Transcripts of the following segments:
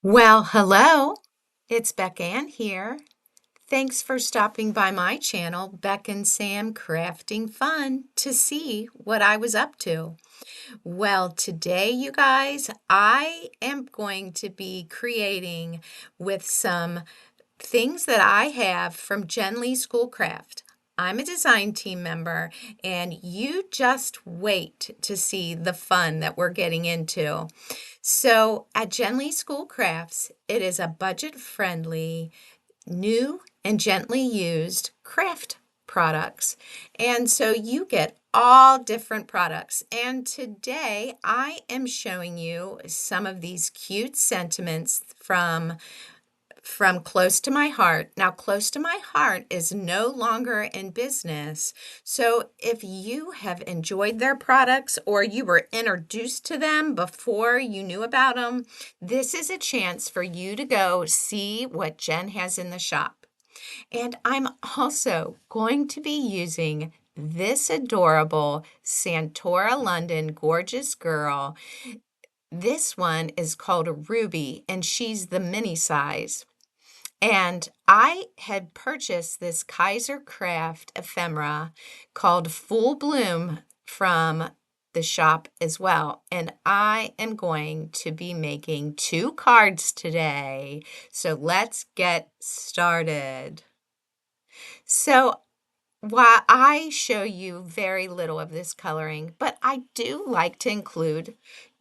Well, hello, it's Beck Ann here. Thanks for stopping by my channel, Beck and Sam Crafting Fun, to see what I was up to. Well, today, you guys, I am going to be creating with some things that I have from Jenlee Schoolcraft. I'm a design team member, and you just wait to see the fun that we're getting into. So, at Jenlee Schoolcrafts, it is a budget friendly, new, and gently used craft products. And so you get all different products. And today I am showing you some of these cute sentiments from Close to My Heart. Now, Close to My Heart is no longer in business. So if you have enjoyed their products or you were introduced to them before you knew about them, this is a chance for you to go see what Jen has in the shop. And I'm also going to be using this adorable Santora London Gorjuss girl. This one is called Ruby, and she's the mini size. And I had purchased this Kaiser Craft ephemera called Full Bloom from the shop as well. And I am going to be making 2 cards today. So let's get started. So while I show you very little of this coloring, but I do like to include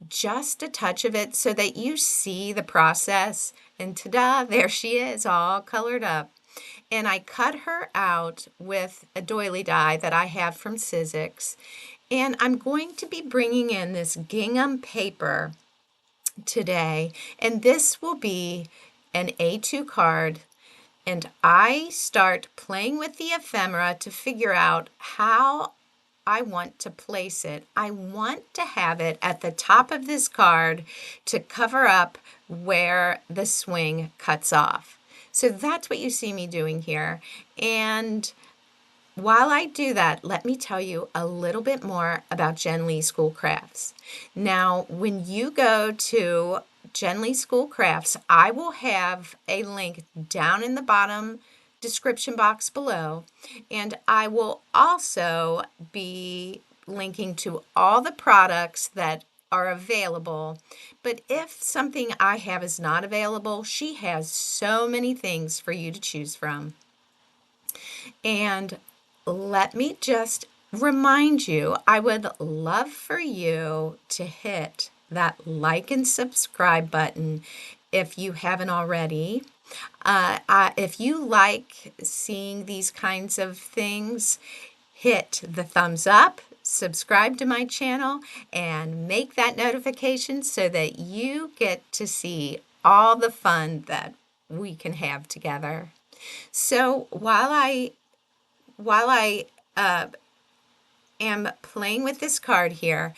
just a touch of it so that you see the process. And ta-da, there she is, all colored up. And I cut her out with a doily die that I have from Sizzix. And I'm going to be bringing in this gingham paper today. And this will be an A2 card. And I start playing with the ephemera to figure out how I want to place it. I want to have it at the top of this card to cover up where the swing cuts off. So that's what you see me doing here. And while I do that, let me tell you a little bit more about Jenlee Schoolcrafts. Now, when you go to Jenlee Schoolcrafts, I will have a link down in the bottom description box below, and I will also be linking to all the products that are available. But if something I have is not available, she has so many things for you to choose from. And let me just remind you, I would love for you to hit that like and subscribe button if you haven't already. If you like seeing these kinds of things, hit the thumbs up, subscribe to my channel, and make that notification so that you get to see all the fun that we can have together. So while I am playing with this card here,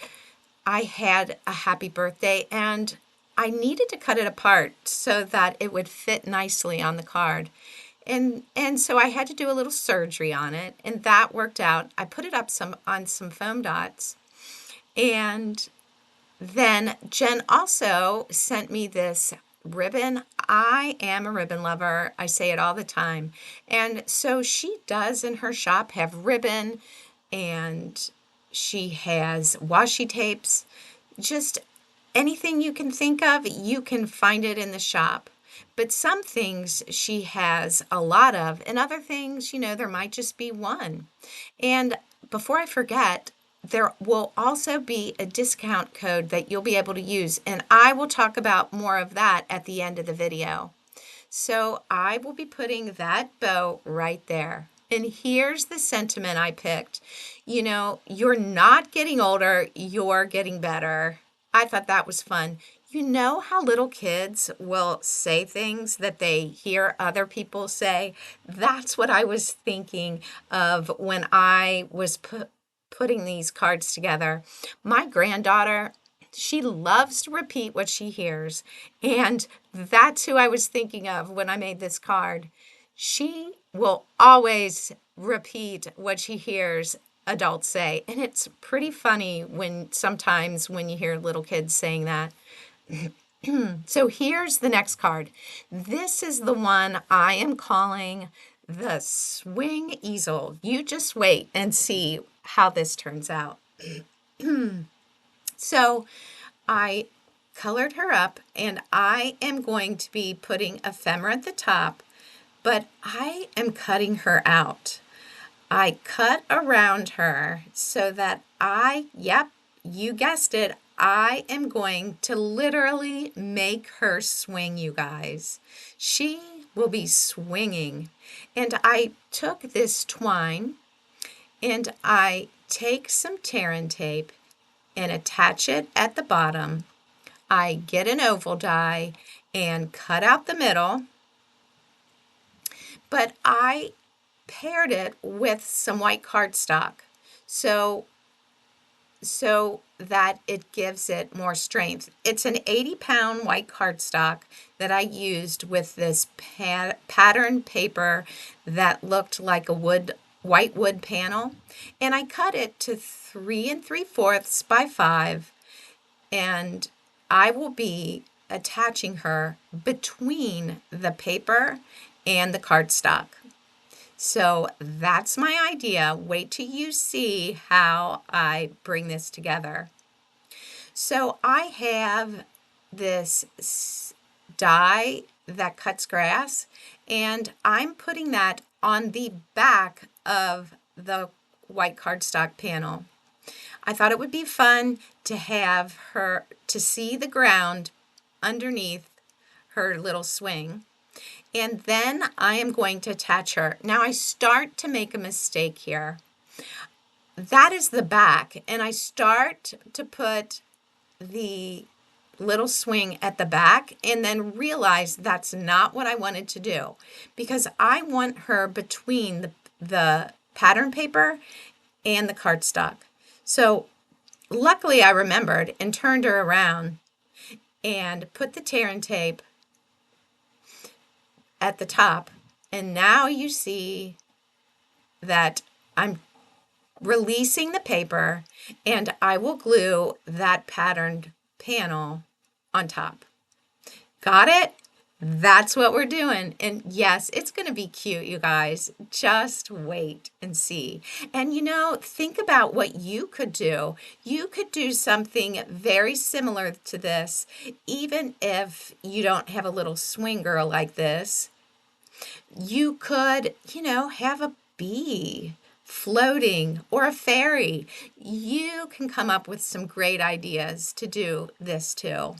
I had a happy birthday and I needed to cut it apart so that it would fit nicely on the card. And so I had to do a little surgery on it, and that worked out. I put it up on some foam dots, and then Jen also sent me this ribbon. I am a ribbon lover. I say it all the time. And so she does in her shop have ribbon, and she has washi tapes. Just anything you can think of, you can find it in the shop. But some things she has a lot of, and other things, there might just be one. And before I forget, there will also be a discount code that you'll be able to use, and I will talk about more of that at the end of the video. So I will be putting that bow right there. And here's the sentiment I picked. You're not getting older, you're getting better. I thought that was fun. You know how little kids will say things that they hear other people say? That's what I was thinking of when I was putting these cards together. My granddaughter, she loves to repeat what she hears, and that's who I was thinking of when I made this card. She will always repeat what she hears adults say, and it's pretty funny sometimes when you hear little kids saying that. So here's the next card. This is the one I am calling the swing easel. You just wait and see how this turns out. So I colored her up, and I am going to be putting ephemera at the top, but I am cutting her out. I cut around her so that yep, you guessed it, I am going to literally make her swing, you guys. She will be swinging. And I took this twine and I take some tear and tape and attach it at the bottom. I get an oval die and cut out the middle, but I paired it with some white cardstock so that it gives it more strength. It's an 80-pound white cardstock that I used with this pattern paper that looked like a white wood panel, and I cut it to 3 3/4 by 5, and I will be attaching her between the paper and the cardstock. So that's my idea. Wait till you see how I bring this together. So I have this die that cuts grass, and I'm putting that on the back of the white cardstock panel. I thought it would be fun to have her to see the ground underneath her little swing. And then I am going to attach her. Now I start to make a mistake here. That is the back, and I start to put the little swing at the back and then realize that's not what I wanted to do, because I want her between the pattern paper and the cardstock. So luckily I remembered and turned her around and put the tear and tape at the top, and now you see that I'm releasing the paper and I will glue that patterned panel on top. Got it? That's what we're doing. And yes, it's going to be cute, you guys. Just wait and see. And think about what you could do. You could do something very similar to this, even if you don't have a little swing girl like this. You could, have a bee floating or a fairy. You can come up with some great ideas to do this too.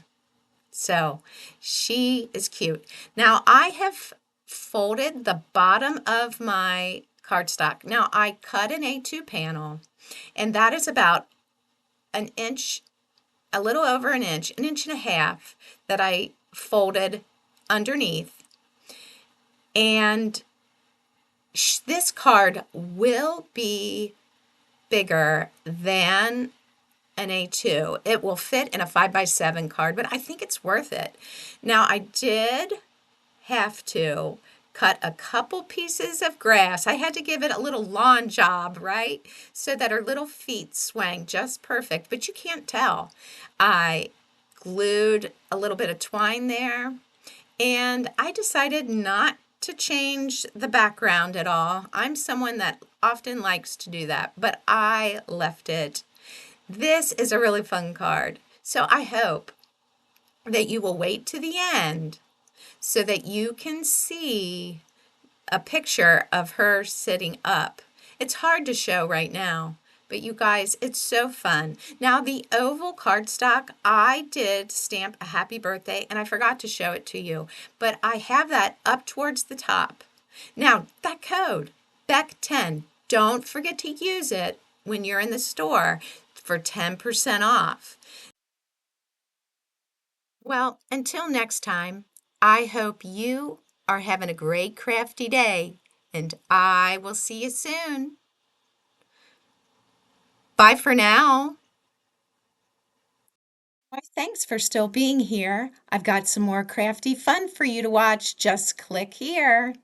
So she is cute. Now I have folded the bottom of my cardstock. Now I cut an A2 panel, and that is about an inch, a little over an inch and a half that I folded underneath. And this card will be bigger than an A2. It will fit in a 5x7 card, but I think it's worth it. Now, I did have to cut a couple pieces of grass. I had to give it a little lawn job, right? So that her little feet swang just perfect, but you can't tell. I glued a little bit of twine there, and I decided not to change the background at all. I'm someone that often likes to do that, but I left it. This is a really fun card. So I hope that you will wait to the end so that you can see a picture of her sitting up. It's hard to show right now, but you guys, it's so fun. Now the oval cardstock, I did stamp a happy birthday, and I forgot to show it to you, but I have that up towards the top. Now that code, BECK10, don't forget to use it when you're in the store for 10% off. Well, until next time, I hope you are having a great crafty day, and I will see you soon. Bye for now. Why, thanks for still being here. I've got some more crafty fun for you to watch. Just click here.